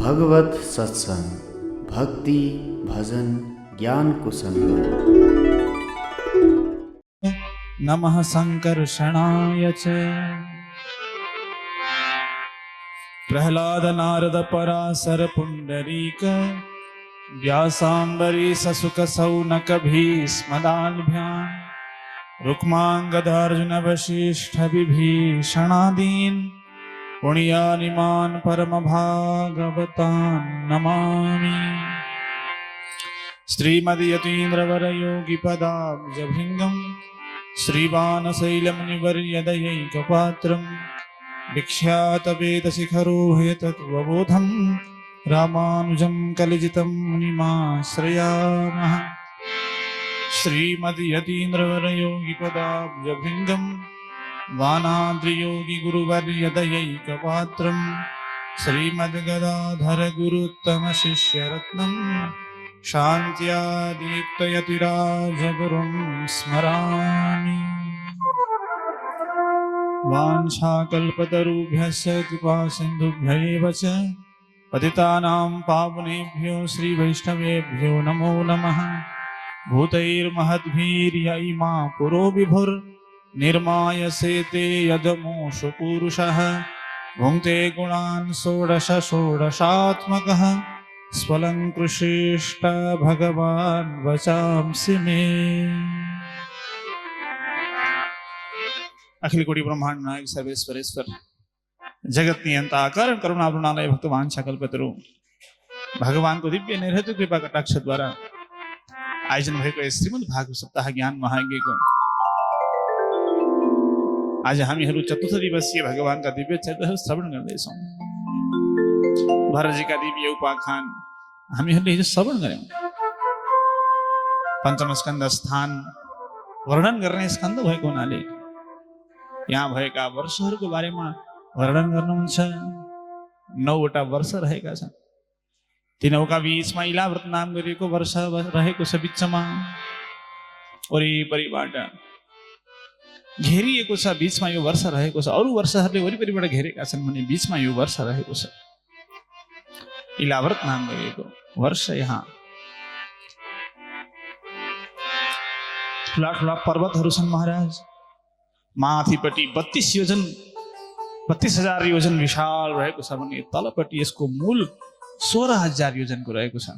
भगवत सत्संग, भक्ति भजन ज्ञान को संग। नमः संकर्षणाय च। प्रह्लाद नारद पराशर पुंडरीक व्यासांबरीश सुख सौनक भीष्मदाल्भ्यां रुक्मांगदार्जुन वशिष्ठ विभीषणादीन् पुण्यानिमान् परम भागवतान् नमामि। श्रीमद्यतीन्द्रवर योगी पदाब्जभृङ्गं श्रीवानशैलमुनिवर्यदयैकपात्रं विख्यातवेदशिखरोहयतत्त्वबोधं रामानुजं कलिजितं मुनिमाश्रयामः। श्रीमद्यतीन्द्रवर योगी पदाब्जभृङ्गं वानाद्रियोगी गुरुवर्यदयैकपात्रं श्रीमद्गदाधर गुरुत्तमशिष्यरत्नं शान्त्यादीप्तयतिराजगुरुं स्मरामि। वाञ्छाकल्पतरुभ्यश्च कृपासिन्धुभ्यैव च पतितानां पावनेभ्यो श्रीवैष्णवेभ्यो नमो नमः। भूतैर्महद्भिर्य इमा पुरो विभुर्निर्मायसेते यदमोषु पूरुषः भुङ्क्ते गुणान् षोडश षोडशात्मकः स्वलङ्कृशिष्ट भगवान् वचांसि मे। अखिल कोटि ब्रह्मांड नायक सर्वेश्वरेश्वर जगत नियंता कारण करुणावृणालय भक्तवान सकल्पतरु भगवान को दिव्य निर्हेतु कृपा कटाक्ष द्वारा आयोजन भएको श्रीमद् भागवत सप्ताह ज्ञान महायज्ञको आज हामीहरू चतुर्थ दिवसीय भगवानका दिव्य चरित्रहरू श्रवण गर्दैछौँ। भरतजीका दिव्य उपाख्यान हामीहरूले हिजो श्रवण गर्यौँ। पञ्चम स्कन्द स्थान वर्णन गर्ने स्कन्द भएको हुनाले यहाँ भएका वर्षहरूको बारेमा वर्णन गर्नुहुन्छ। 9वटा वर्ष रहेका छन्। तीनौका बीचमा इलाव्रत नाम गरिएको वर्ष रहेको छ। बिचमा वरिपरिबाट घेरिएको छ। बीचमा यो वर्ष रहेको छ। अरू वर्षहरूले वरिपरिबाट घेरेका छन् भने बीचमा यो वर्ष रहेको छ। इलाव्रत नाम गरिएको वर्ष यहाँ ठुला ठुला पर्वतहरू छन् महाराज। माथिपट्टि 32,000 योजन विशाल रहेको छ भने तलपट्टि यसको मूल 16,000 योजनको रहेको छ।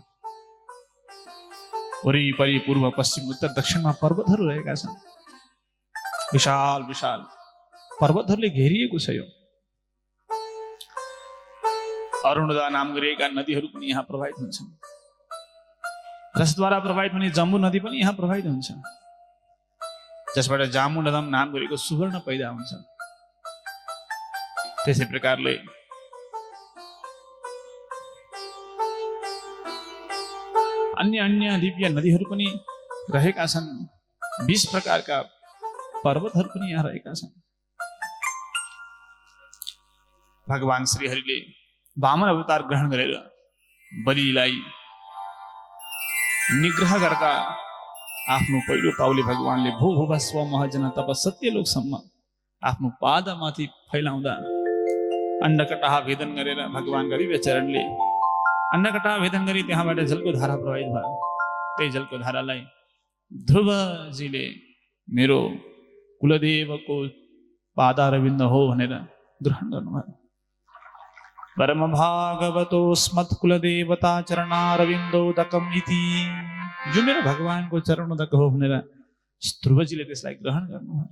वरिपरि पूर्व पश्चिम उत्तर दक्षिणमा पर्वतहरू रहेका छन्। विशाल विशाल पर्वतहरूले घेरिएको छ। यो अरुणोदय नाम गरिएका नदीहरू पनि यहाँ प्रवाहित हुन्छन्। जसद्वारा प्रवाहित हुने जम्बू नदी पनि यहाँ प्रवाहित हुन्छ। जसबाट जामुनदम नाम गरेको सुवर्ण पैदा हुन्छ। त्यसै प्रकारले अन्य अन्य दिव्य नदीहरू पनि रहेका छन्। 20 प्रकारका पर्वतहरू पनि यहाँ रहेका छन्। भगवान श्रीहरिले वामन अवतार ग्रहण गरेर बलिलाई निग्रह गर्दा आफ्नो पहिलो पाउले भगवानले भू भुवा स्व महजन तप सत्यलोकसम्म आफ्नो पादमाथि फैलाउँदा अन्नकटाह भेदन गरेर भगवानका दिव्य चरणले अन्नकटाह भेदन गरी त्यहाँबाट जलको धारा प्रवाहित भयो। त्यही जलको धारालाई ध्रुवजीले मेरो कुलदेवको पादारविन्द हो भनेर ग्रहण गर्नुभयो। परम भागवतो स्मत् कुलदेवता चरणारविन्दोदकम इति। जो मेरो भगवानको चरणोदक हो भनेर ध्रुवजीले त्यसलाई ग्रहण गर्नुभयो।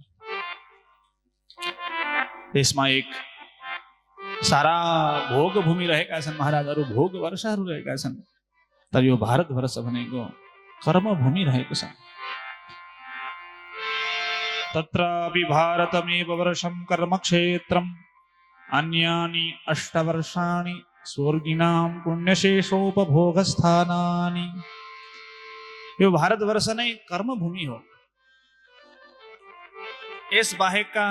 त्यसमा एक सारा भोग भूमि रहेका छन् महाराजहरू। भोग वर्षहरू रहेका छन्। तर यो भारत वर्ष भनेको कर्म भूमि रहेको छ। तत्रापि भारतमेव वर्षं कर्म क्षेत्रम् अन्यानि 8 वर्षाणि स्वर्गिनां पुण्यशेषोपभोगस्थानानि। यो भारतवर्ष नै कर्मभूमि हो। यस बाहेकका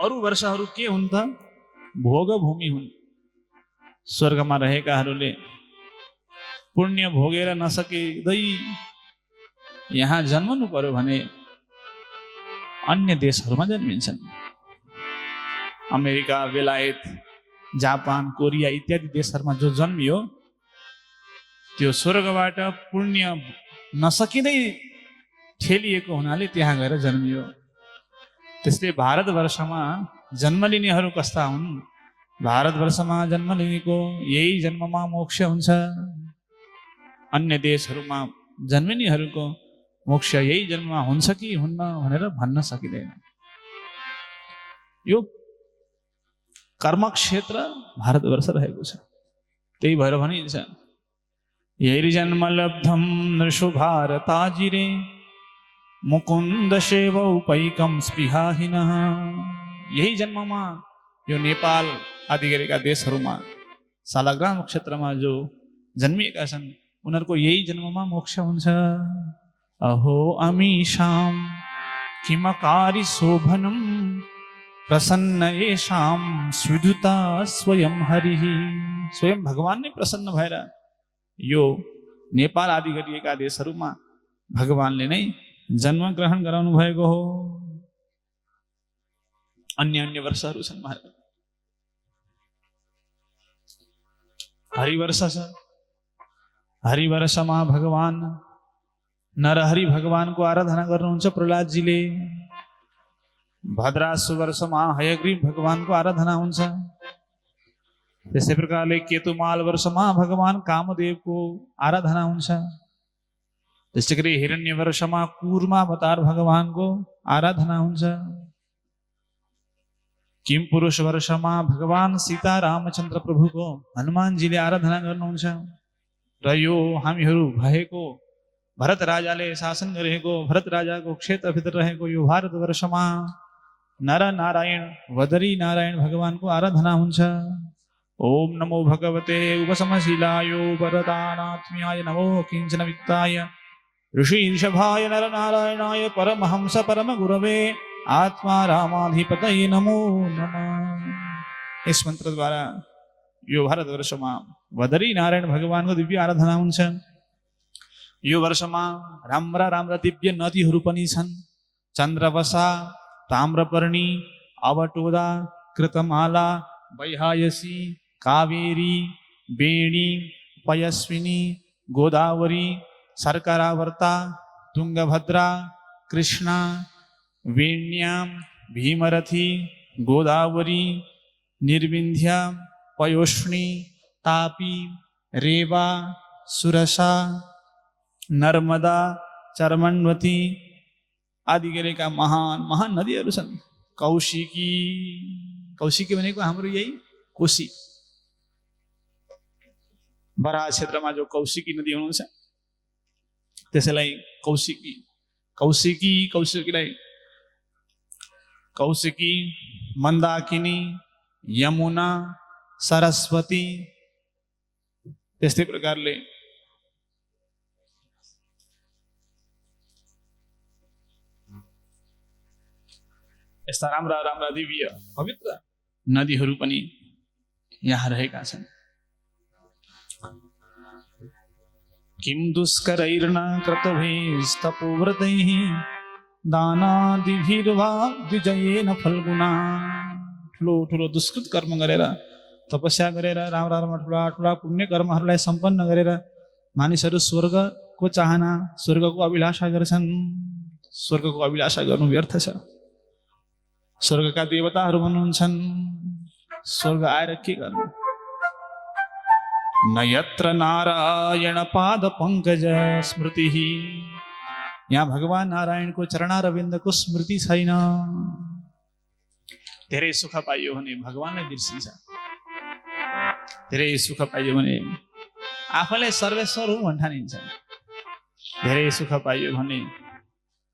अरू वर्षहरू के हुन् त? भोगभूमि हुन्। स्वर्गमा रहेकाहरूले पुण्य भोगेर नसकिँदै यहाँ जन्मनु पर्यो भने अन्य देशहरूमा जन्मिन्छन्। अमेरिका, बेलायत, जापान, कोरिया इत्यादि देशहरूमा जो जन्मियो त्यो स्वर्गबाट पुण्य नसकिँदै ठेलिएको हुनाले त्यहाँ गएर जन्मियो। त्यसले भारतवर्षमा जन्म लिनेहरू कस्ता हुन्? भारतवर्षमा जन्म लिनेको यही जन्ममा मोक्ष हुन्छ। अन्य देशहरूमा जन्मिनेहरूको मोक्ष यही जन्ममा हुन्छ कि हुन्न भनेर भन्न सकिँदैन। यो कर्मक्षेत्र भारतवर्ष रहेको छ। त्यही भएर भनिन्छ यैर्जन्म लब्धम नृषु भारताजिरे मुकुन्द सेवौपैकम स्पृहाहीनः। यही जन्ममा यो नेपाल आदि गरेका देशहरूमा शालाग्राम क्षेत्रमा जो जन्मिएका छन् उनीहरूको यही जन्ममा मोक्ष हुन्छ। अहो अमीशाम किमकारी शोभनम प्रसन्न येषां स्विदुता स्वयं हरिः। स्वयं भगवान नै प्रसन्न भएर यो नेपाल आदि गरिएका देशहरूमा भगवानले नै जन्म ग्रहण गराउनु भएको हो। अन्य अन्य वर्षहरू छन् महाराज। हरिवर्ष छ। हरिवर्षमा भगवान नरहरि भगवानको आराधना गर्नुहुन्छ प्रहलादजीले। भद्रासु वर्षमा हयग्रीव भगवानको आराधना हुन्छ। त्यसै प्रकारले केतुमाल वर्षमा भगवान कामदेवको आराधना हुन्छ। त्यसै गरी हिरण्य वर्षमा कूर्मावतार भगवानको आराधना हुन्छ। किम पुरुष वर्षमा भगवान सीता रामचन्द्र प्रभुको हनुमानजीले आराधना गर्नुहुन्छ। र यो हामीहरू भएको भरत राजाले शासन गरेको भरत राजाको क्षेत्रभित्र रहेको यो भारतवर्षमा नर नारायण वदरी नारायण भगवानको आराधना हुन्छ। ओम नमो भगवते उपशमशीलाय वरदानात्म्याय नमो किंचन वित्ताय ऋषिर्षभाय नर नारायणाय परमहंस परम गुरवे आत्मा रामाधिपतये नमो नमः। इस मंत्र द्वारा यो भारतवर्षमा वदरी नारायण भगवानको दिव्य आराधना हुन्छ। यो वर्षमा राम्रा राम्रा दिव्य नदीहरू पनि छन्। चन्द्रवसा, ताम्रपर्णी, अवटोदा, कृतमाला, वैहायसी, कावेरी, बेणी, पयस्विनी, गोदावरी, सर्करावर्ता, तुंगभद्रा, कृष्णा, वेण्या, भीमरथी, गोदावरी, निर्विंध्या, पयोष्णी, तापी, रेवा, सुरसा, नर्मदा, चर्मण्वती आदि गरेका महान महान नदीहरू छन्। कौशिकी, कौशिकी भनेको हाम्रो यही कोशी बराह क्षेत्रमा जो कौशिकी नदी हुनुहुन्छ त्यसैलाई कौशिकी कौशिकी कौशिकीलाई कौशिकी, मन्दाकिनी, यमुना, सरस्वती त्यस्तै प्रकारले यस्ता राम्रा राम्रा दिव्य पवित्र नदीहरू पनि यहाँ रहेका छन्। किम दुष्करैर्न कृतभैस्तपोव्रतैः दानादिभिर्वा द्विजयेन फल्गुना। ठुलो ठुलो दुष्कृत कर्म गरेर तपस्या गरेर राम्रा राम्रा ठुला ठुला पुण्य कर्महरूलाई सम्पन्न गरेर मानिसहरू स्वर्गको चाहना स्वर्गको अभिलाषा गर्छन्। स्वर्गको अभिलाषा गर्नु व्यर्थ छ। स्वर्गका देवताहरू भन्नुहुन्छन् स्वर्ग आएर के गर्नु? न यत्र नारायण पाद पंकज स्मृति। यहाँ भगवान नारायणको चरणारविन्दको स्मृति छैन। धेरै सुख पाइयो भने भगवानलाई बिर्सिन्छ। धेरै सुख पाइयो भने आफैलाई सर्वेश्वर हो भन्ठानिन्छ। धेरै सुख पाइयो भने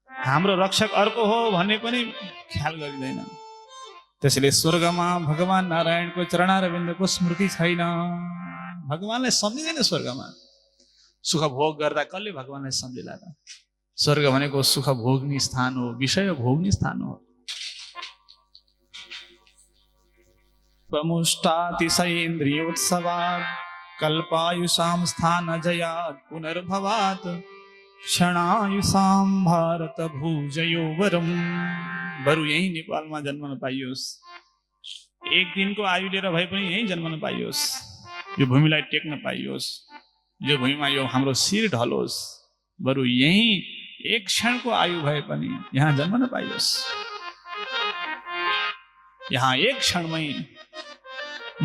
हाम्रो रक्षक अर्को हो भन्ने पनि ख्याल गरिँदैन। त्यसैले स्वर्गमा भगवान नारायणको चरणारविन्दको स्मृति छैन। भगवानलाई सम्झिँदैन। स्वर्गमा सुख भोग गर्दा कसले भगवानलाई सम्झिला त? स्वर्ग भनेको सुख भोग्ने स्थान हो, विषय भोग्ने स्थान हो। प्रमुष्टातिशयेन्द्रियोत्सवात् कल्पायुषां स्थानजयात् पुनर्भवात् क्षणायुषां भारत भूजयो वरम। बरु यही नेपालमा जन्मन पाइयोस्, एक दिनको आयु लिएर भए पनि यहीँ जन्मन पाइयोस्, यो भूमिलाई टेक्न पाइयोस्, यो भूमिमा यो हाम्रो शिर ढलोस्, बरु यहीँ एक क्षणको आयु भए पनि यहाँ जन्मन पाइयोस्। यहाँ एक क्षणमै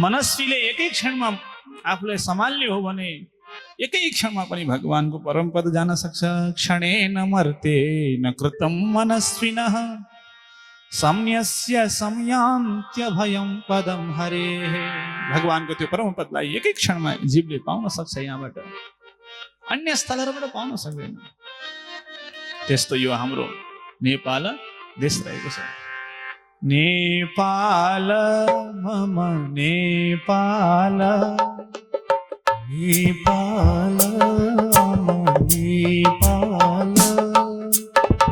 मनस्वीले एकै क्षणमा आफूलाई सम्हाल्ने हो भने एकै क्षणमा पनि भगवानको परम पद जान सक्छ। क्षणेन मर्ते न कृतं मनस्विनः सम्यस्य सम्यान्त्य भयं पदम हरे। भगवानको त्यो परम पदलाई एकै क्षणमा जीवले पाउन सक्छ, यहाँबाट अन्य स्थलहरूबाट पाउन सक्दैन। त्यस्तो यो हाम्रो नेपाल देश रहेको छ। नेपाल मम नेपाल, नेपाल नेपाल,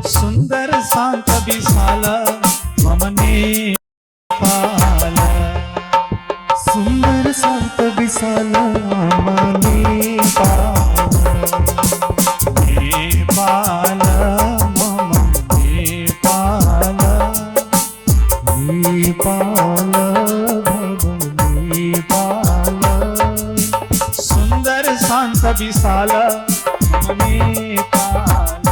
सुन्दर शान्त विशाल मम नेपाल, सुन्दर शान्त विशाल मम नेपाल, नेपाल मम नेपाल, नेपाल भव नेपाल, सुन्दर शान्त विशाल मम नेपाल,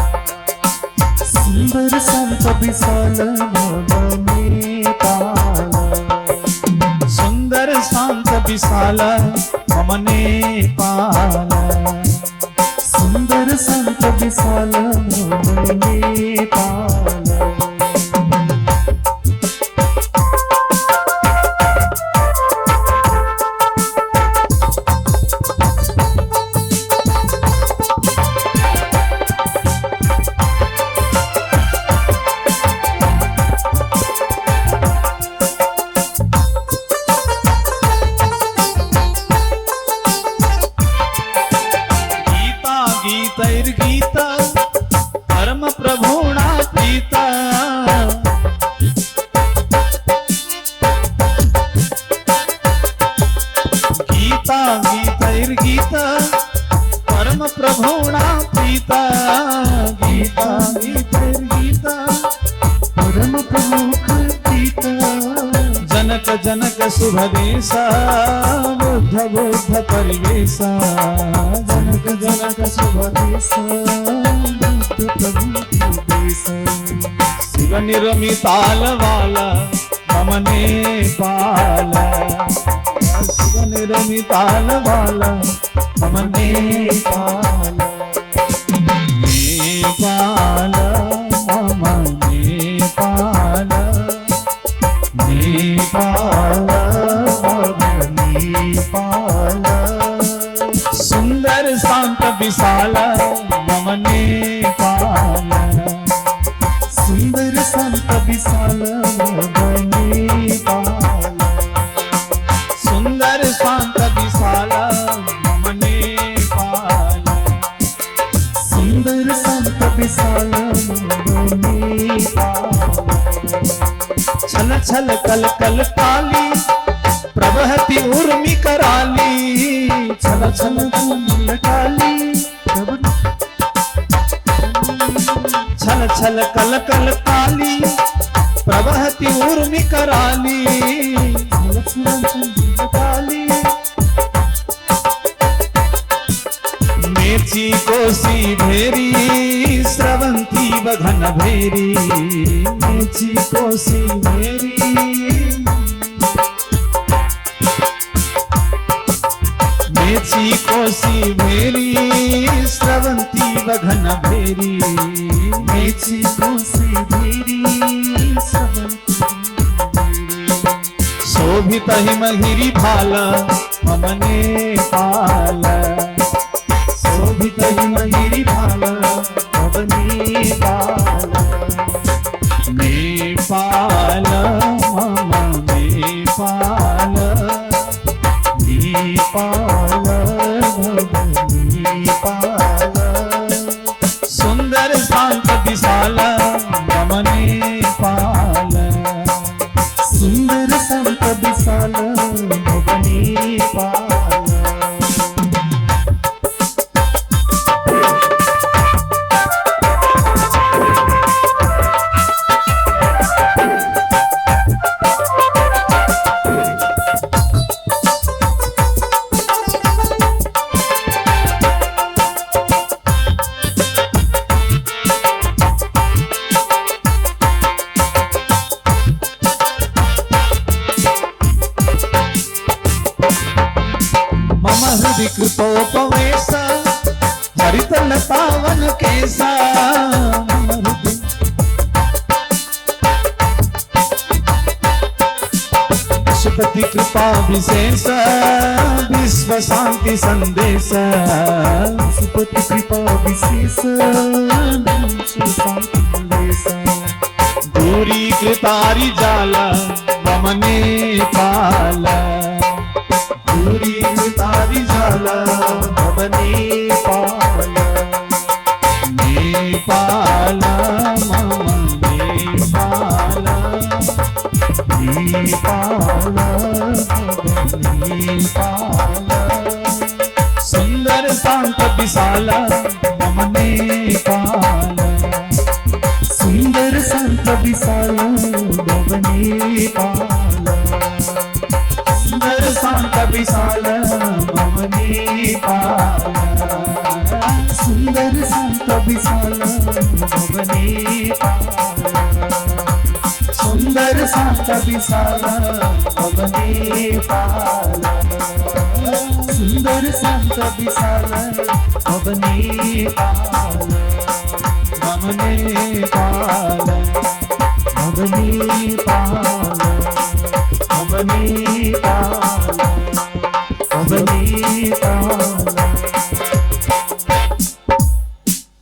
सुन्दर शान्त विशाल भव नेपाल, सुन्दर शान्त विशाल मम नेपाल, सुन्दर शान्त विशाल मम नेपाल। गीतैर्गीता परम प्रभुणा प्रीता, गीता गीतैर्गीता परम प्रभुणा प्रीता, गीता गीतैर्गीता परम प्रमुख गीता, जनक जनक शुभदेश बुद्ध बुद्ध परिवेश, जनक जनक शुभदेश बुद्ध प्रभु देश, शिव निर्मिताल वाला मम नेपाल, शिव निर्मिताल वाला मम नेपाल, नेपाल मम नेपाल, नेपाल भव नेपाल, सुन्दर शान्त विशाल मम नेपाल, सुन्दर शान्त विशाल भव नेपाल, सुन्दर शान्त विशाल मम नेपाल, सुन्दर शान्त विशाल भव नेपाल, छल छल कल कल काली प्रवहति उर्मि कराली, छल छल कमल काली छल छल कल कल काली प्रवहति उर्मि कराली, छल छल कमल काली, मेची कोसी भेरी स्रवंती बघन भेरी, मेची कोसी भेरी, मेची कोसी भेरी स्रवंती बघन भेरी, मेची कोसी भेरी स्रवंती शोभित हिमगिरि भाल मम नेपाल, शोभित हिमगिरि भाल भव नेपाल, नेपाल मम नेपाल, नेपाल भव नेपाल, सुन्दर शान्त विशाल मम नेपाल, सुन्दर शान्त विशाल भव नेपाल। मम हृदि कृपोपवेश हरितलतावन केसा मम हृदि पशुपति कृपा विशेष विश्व शांति संदेश पशुपति कृपा विशेष विश्व शांति संदेश दूरी कृतारी जाला ममने पाला दूरी कृतारी जाला ममने पाला नेपाला ममने पाला नेपाला नेपाला सुंदर शांत विशाल मम नेपाल सुंदर शांत विशाल मम नेपाल सुंदर शांत विशाल मम नेपाल सुंदर शांत विशाल मम नेपाल सुंदर शांत विशाल मम नेपाल सुंदर शांत विशाल मम नेपाल मम नेपाल मम नेपाल मम नेपाल मम नेपाल।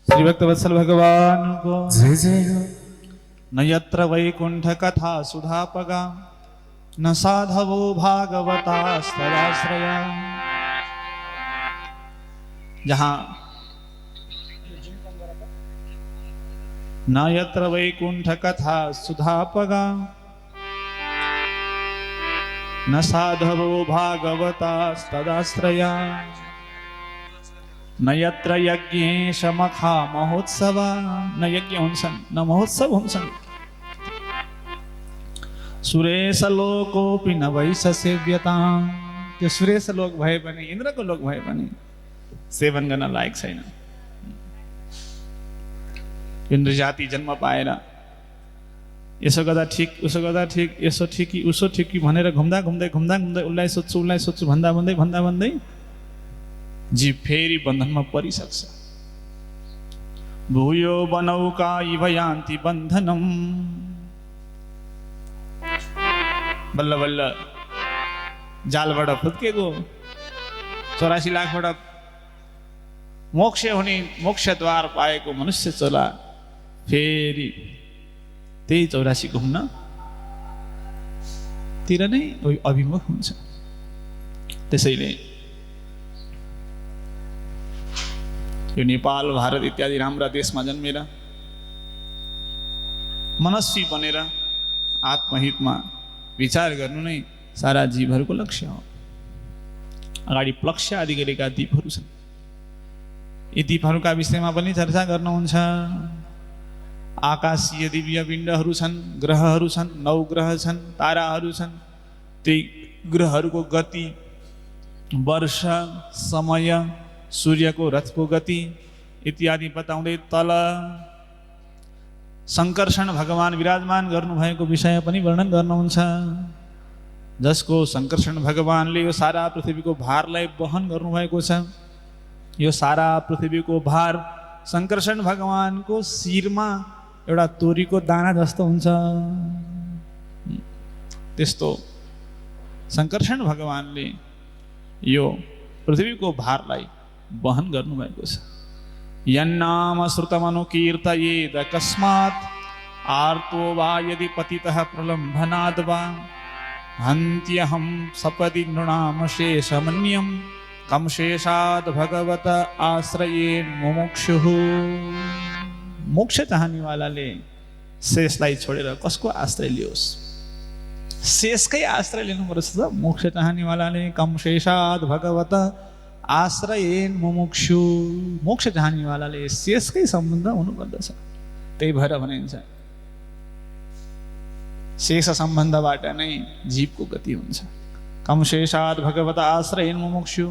श्री भक्तवत्सल भगवान को जय जय हो। न यत्र वैकुंठ कथा सुधापगा न साधवो भागवता स्तराश्रया। जहाँ न यत्र वैकुंठ कथा सुधापगा न साधवो भागवता स्तदाश्रया। न यत्र यज्ञेश मखा महोत्सवा न यज्ञ हुन्छन् न महोत्सव हुन्छन्। सुरेश लोकोपि न वैश सेव्यता। त्यो सुरेश लोक भए पनि इन्द्रको लोक भए पनि सेवन गर्न लायक छैन। इन्द्र जाति जन्म पाएर यसो गर्दा ठिक उसो गर्दा ठिक यसो ठिक कि उसो ठिक कि भनेर घुम्दा घुम्दै उसलाई सोध्छु भन्दा भन्दै जीव फेरि बन्धनमा परिसक्छ। भूयो बनौका इव यान्ति बन्धनम। बल्ल बल्ल जालबाट फुत्केको 84 लाखबाट मोक्ष हुने मोक्षद्वार पाएको मनुष्य चोला फेरि त्यही 84 घुम्न तिर नै अभिमुख हुन्छ। त्यसैले यो नेपाल भारत इत्यादि राम्रा देशमा जन्मेर मनस्वी बनेर आत्महितमा विचार गर्नु नै सारा जीवहरूको लक्ष्य हो। अगाडि प्लक्ष्य आदि गरेका दीपहरू छन्। यी दीपहरूका विषयमा पनि चर्चा गर्नुहुन्छ। आकाशीय दिव्य पिण्डहरू छन्, ग्रहहरू छन्, 9 ग्रह छन्, ताराहरू छन्। त्यही ग्रहहरूको गति, वर्ष, समय, सूर्यको रथको गति इत्यादि बताउँदै तल शङ्कर्षण भगवान विराजमान गर्नुभएको विषय पनि वर्णन गर्नुहुन्छ। जसको शङ्कर्षण भगवानले यो सारा पृथ्वीको भारलाई वहन गर्नुभएको छ। यो सारा पृथ्वीको भार शङ्कर्षण भगवानको शिरमा एउटा तोरीको दाना जस्तो हुन्छ। त्यस्तो शङ्कर्षण भगवानले यो पृथ्वीको भारलाई वहन गर्नुभएको छ। यन्नाम श्रुतमनुकीर्तयेद कस्मात् आर्तो वा यदि पतितः प्रलम्भनाद् वा हन्त्यहं सपदि नृणाम शेषमन्यं कम शेषाद् भगवत आश्रयेन मुमुक्षुः। मोक्ष चाहने वालाले शेषलाई छोडेर कसको आश्रय लियोस्? शेषकै आश्रय लिनुपर्छ। मोक्ष चाहने वालाले कम शेषाद् भगवत आश्रयेन मुमुक्षु। मोक्ष चाहने वालाले शेषकै सम्बन्ध हुनुपर्दछ। त्यही भएर भनिन्छ शेष सम्बन्धबाट नै जीवको गति हुन्छ। कम शेषाद् भगवत आश्रयेन मुमुक्षु।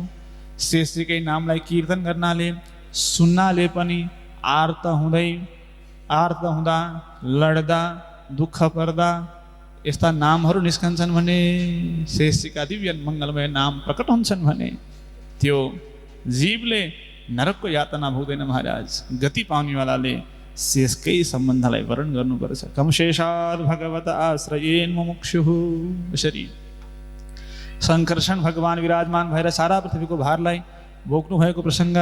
शेषजीकै नामलाई कीर्तन गर्नाले सुन्नाले पनि आर्त हुँदा लड्दा दुःख पर्दा यस्ता नामहरू निस्कन्छन् भने शेषजीका दिव्य मङ्गलमय नाम प्रकट हुन्छन् भने त्यो जीवले नरकको यातना भोग्दैन महाराज, गति पाउनेवालाले शेषकै सम्बन्धलाई वर्ण गर्नुपर्छ। कमशेषात् भगवत आश्रयेन मुमुक्षुः। यसरी शङ्कर्षण भगवान विराजमान भएर सारा पृथ्वीको भारलाई बोक्नु भएको प्रसङ्ग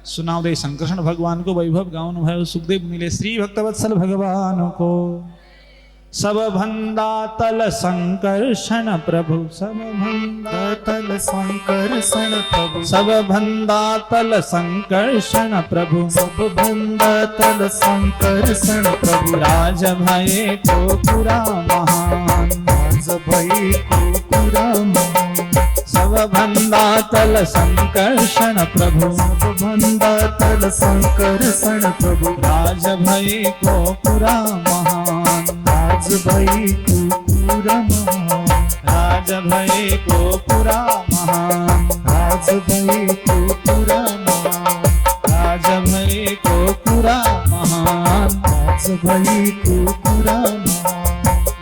सुनाउँदै शङ्कर्षण भगवानको वैभव गाउनुभयो सुखदेव मुनिले। श्री भक्तवत्सल भगवानको सबभन्दा तल शङ्कर्षण प्रभु, सबभन्दा तल शङ्कर्षण प्रभु, सबभन्दा तल शङ्कर्षण प्रभु, सबभन्दा तल शङ्कर्षण प्रभु, राज भएको पुरा महान, राज भएको पुरा महान, सबभन्दा तल शङ्कर्षण प्रभु, सबभन्दा तल शङ्कर्षण प्रभु, राज भएको पुरा महान, राज भएको पुरा महान, राज भएको पुरा महान, राज भएको पुरा महान, राज भएको पुरा महान, राज भएको पुरा महान,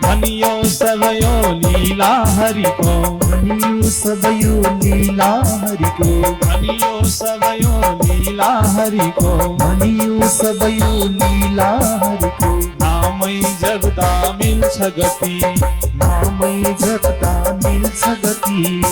भनियो सब यो लीला हरिको, भनियो सब यो लीला हरिको, भनियो सब यो लीला हरिको, भनियो सब यो लीला हरिको, नामै जग्दा मिल्छ गति, नामै जग्दा मिल्छ गति,